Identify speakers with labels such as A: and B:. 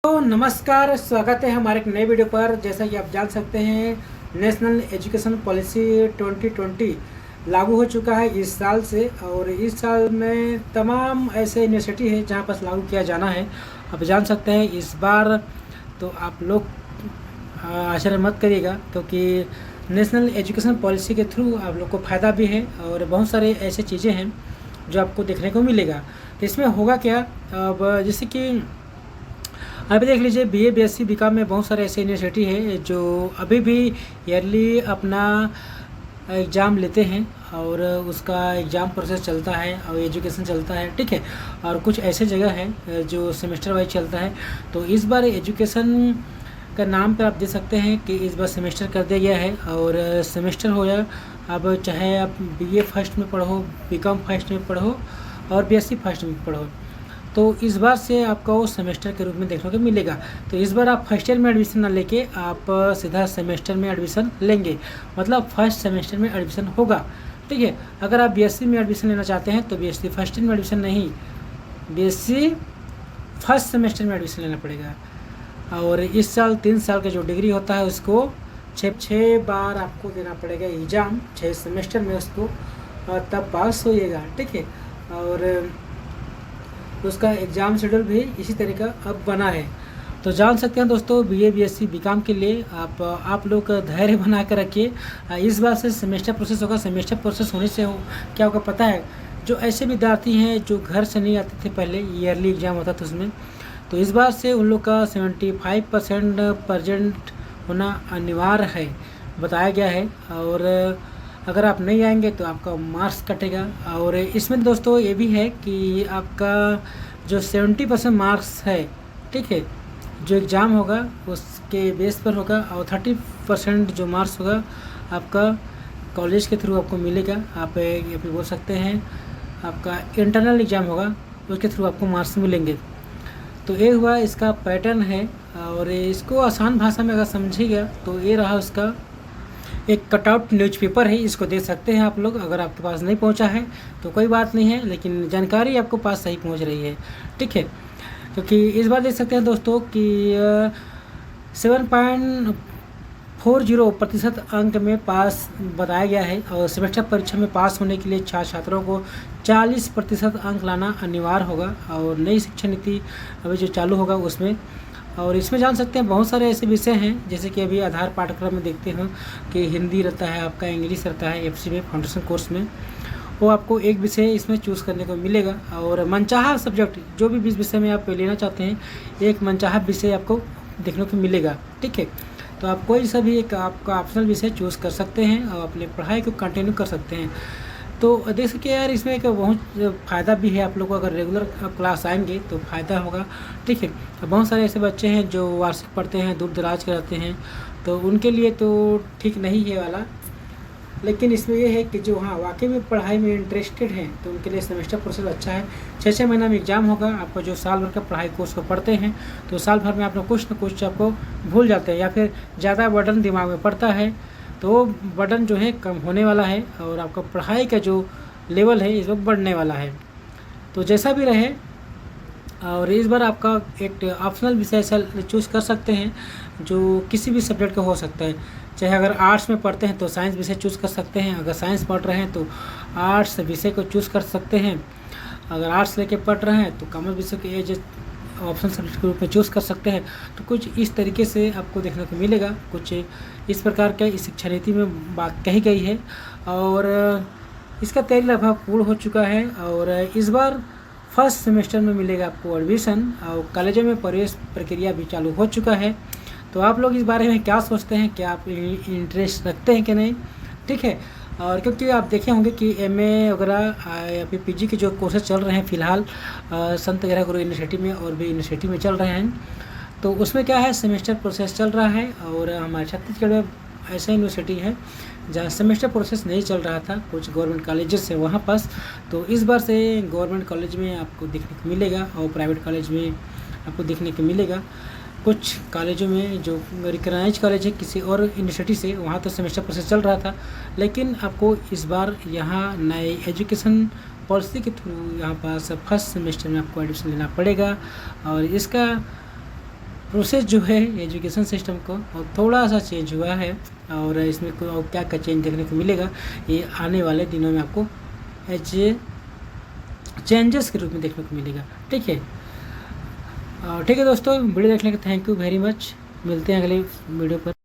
A: तो नमस्कार, स्वागत है हमारे एक नए वीडियो पर। जैसा कि आप जान सकते हैं, नेशनल एजुकेशन पॉलिसी 2020 लागू हो चुका है इस साल से। और इस साल में तमाम ऐसे यूनिवर्सिटी है जहां पर लागू किया जाना है। आप जान सकते हैं इस बार तो आप लोग आश्चर्य मत करिएगा, क्योंकि नेशनल एजुकेशन पॉलिसी के थ्रू आप लोग को फ़ायदा भी है और बहुत सारे ऐसे चीज़ें हैं जो आपको देखने को मिलेगा। तो इसमें होगा क्या, अब जैसे कि अभी देख लीजिए, बीए बीएससी बीकॉम में बहुत सारे ऐसे यूनिवर्सिटी है जो अभी भी ईयरली अपना एग्ज़ाम लेते हैं और उसका एग्ज़ाम प्रोसेस चलता है और एजुकेशन चलता है, ठीक है। और कुछ ऐसे जगह है जो सेमेस्टर वाइज चलता है। तो इस बार एजुकेशन का नाम पर आप दे सकते हैं कि इस बार सेमेस्टर कर दिया गया है। और सेमेस्टर हो या अब चाहे आप बीए फर्स्ट में पढ़ो, बीकॉम फर्स्ट में पढ़ो और बीएससी फर्स्ट में पढ़ो, तो इस बार से आपका वो सेमेस्टर के रूप में देखने को मिलेगा। तो इस बार आप फर्स्ट ईयर में एडमिशन ना लेके आप सीधा सेमेस्टर में एडमिशन लेंगे, मतलब फर्स्ट सेमेस्टर में एडमिशन होगा, ठीक है। अगर आप बीएससी में एडमिशन लेना चाहते हैं तो बीएससी फर्स्ट ईयर में एडमिशन नहीं, बीएससी फर्स्ट सेमेस्टर में एडमिशन लेना पड़ेगा। और इस साल 3 साल का जो डिग्री होता है उसको छः बार आपको देना पड़ेगा एग्ज़ाम, 6 सेमेस्टर में उसको, और तब पास होइएगा, ठीक है। और उसका एग्ज़ाम शेड्यूल भी इसी तरीका अब बना है। तो जान सकते हैं दोस्तों, बीए बीएससी बीकॉम के लिए आप लोग धैर्य बना कर रखिए। इस बार से सेमेस्टर प्रोसेस होगा। सेमेस्टर प्रोसेस होने से क्या होगा पता है, जो ऐसे विद्यार्थी हैं जो घर से नहीं आते थे, पहले ईयरली एग्ज़ाम होता था उसमें, तो इस बार से उन लोग का 75% प्रेजेंट होना अनिवार्य है, बताया गया है। और अगर आप नहीं आएंगे तो आपका मार्क्स कटेगा। और इसमें दोस्तों ये भी है कि आपका जो 70% मार्क्स है, ठीक है, जो एग्ज़ाम होगा उसके बेस पर होगा, और 30% जो मार्क्स होगा आपका कॉलेज के थ्रू आपको मिलेगा। आप ये भी बोल सकते हैं आपका इंटरनल एग्ज़ाम होगा, उसके थ्रू आपको मार्क्स मिलेंगे। तो ये हुआ इसका पैटर्न है। और इसको आसान भाषा में अगर समझिएगा तो ये रहा उसका एक कटआउट न्यूज़पेपर है, इसको दे सकते हैं आप लोग। अगर आपके पास नहीं पहुंचा है तो कोई बात नहीं है, लेकिन जानकारी आपको पास सही पहुंच रही है, ठीक है। क्योंकि इस बार देख सकते हैं दोस्तों कि 7.40% अंक में पास बताया गया है। और सेमेस्टर परीक्षा में पास होने के लिए छात्रों को 40% अंक लाना अनिवार्य होगा। और नई शिक्षा नीति अभी जो चालू होगा उसमें, और इसमें जान सकते हैं बहुत सारे ऐसे विषय हैं, जैसे कि अभी आधार पाठ्यक्रम में देखते हैं कि हिंदी रहता है, आपका इंग्लिश रहता है, एफसी में फाउंडेशन कोर्स में, वो आपको एक विषय इसमें चूज़ करने को मिलेगा। और मनचाहा सब्जेक्ट जो भी विषय में आप लेना चाहते हैं, एक मनचाहा विषय आपको देखने को मिलेगा, ठीक है। तो आप कोई सा भी एक आपका ऑप्शनल विषय चूज़ कर सकते हैं और अपनी पढ़ाई को कंटिन्यू कर सकते हैं। तो देख सकते यार, इसमें एक बहुत फ़ायदा भी है। आप लोग को अगर रेगुलर क्लास आएंगे तो फ़ायदा होगा, ठीक है। बहुत सारे ऐसे बच्चे हैं जो वार्षिक पढ़ते हैं, दूर दराज के रहते हैं, तो उनके लिए तो ठीक नहीं है वाला। लेकिन इसमें यह है कि जो हाँ वाकई में पढ़ाई में इंटरेस्टेड हैं तो उनके लिए सेमेस्टर प्रोसेस अच्छा है। 6 महीना में एग्ज़ाम होगा। आपको जो साल भर का पढ़ाई कोर्स को पढ़ते हैं तो साल भर में आप लोग कुछ न कुछ आपको भूल जाते हैं, या फिर ज़्यादा बर्डन दिमाग में पड़ता है, तो बर्डन जो है कम होने वाला है और आपका पढ़ाई का जो लेवल है इस वक्त बढ़ने वाला है। तो जैसा भी रहे, और इस बार आपका एक ऑप्शनल विषय चूज़ कर सकते हैं जो किसी भी सब्जेक्ट का हो सकता है। चाहे अगर आर्ट्स में पढ़ते हैं तो साइंस विषय चूज़ कर सकते हैं, अगर साइंस पढ़ रहे हैं तो आर्ट्स विषय को चूज़ कर सकते हैं, अगर आर्ट्स लेके पढ़ रहे हैं तो कॉमर्स विषय के एज ऑप्शन सब्जेक्ट के रूप में चूज़ कर सकते हैं। तो कुछ इस तरीके से आपको देखने को मिलेगा। कुछ इस प्रकार का इस शिक्षा नीति में बात कही गई है। और इसका तैयारी लगभग पूर्ण हो चुका है। और इस बार फर्स्ट सेमेस्टर में मिलेगा आपको एडमिशन, और कॉलेजों में प्रवेश प्रक्रिया भी चालू हो चुका है। तो आप लोग इस बारे में क्या सोचते हैं, क्या आप इंटरेस्ट रखते हैं कि नहीं, ठीक है। और क्योंकि आप देखे होंगे कि एमए वगैरह या फिर पीजी के जो कोर्सेज चल रहे हैं फ़िलहाल संत ग्रह गुरु यूनिवर्सिटी में और भी यूनिवर्सिटी में चल रहे हैं, तो उसमें क्या है, सेमेस्टर प्रोसेस चल रहा है। और हमारे छत्तीसगढ़ में ऐसा यूनिवर्सिटी है जहाँ सेमेस्टर प्रोसेस नहीं चल रहा था, कुछ गवर्नमेंट कॉलेजेस है वहाँ पास। तो इस बार से गवर्नमेंट कॉलेज में आपको देखने को मिलेगा और प्राइवेट कॉलेज में आपको देखने को मिलेगा। कुछ कॉलेजों में जो रिकग्नाइज कॉलेज है किसी और यूनिवर्सिटी से, वहाँ तो सेमेस्टर प्रोसेस चल रहा था, लेकिन आपको इस बार यहाँ नए एजुकेशन पॉलिसी के थ्रू यहाँ पास फर्स्ट सेमेस्टर में आपको एडमिशन लेना पड़ेगा। और इसका प्रोसेस जो है एजुकेशन सिस्टम को और थोड़ा सा चेंज हुआ है, और इसमें और क्या क्या चेंज देखने को मिलेगा ये आने वाले दिनों में आपको एज ए चेंजेस के रूप में देखने को मिलेगा। ठीक है, ठीक है दोस्तों, वीडियो देखने के थैंक यू वेरी मच। मिलते हैं अगले वीडियो पर।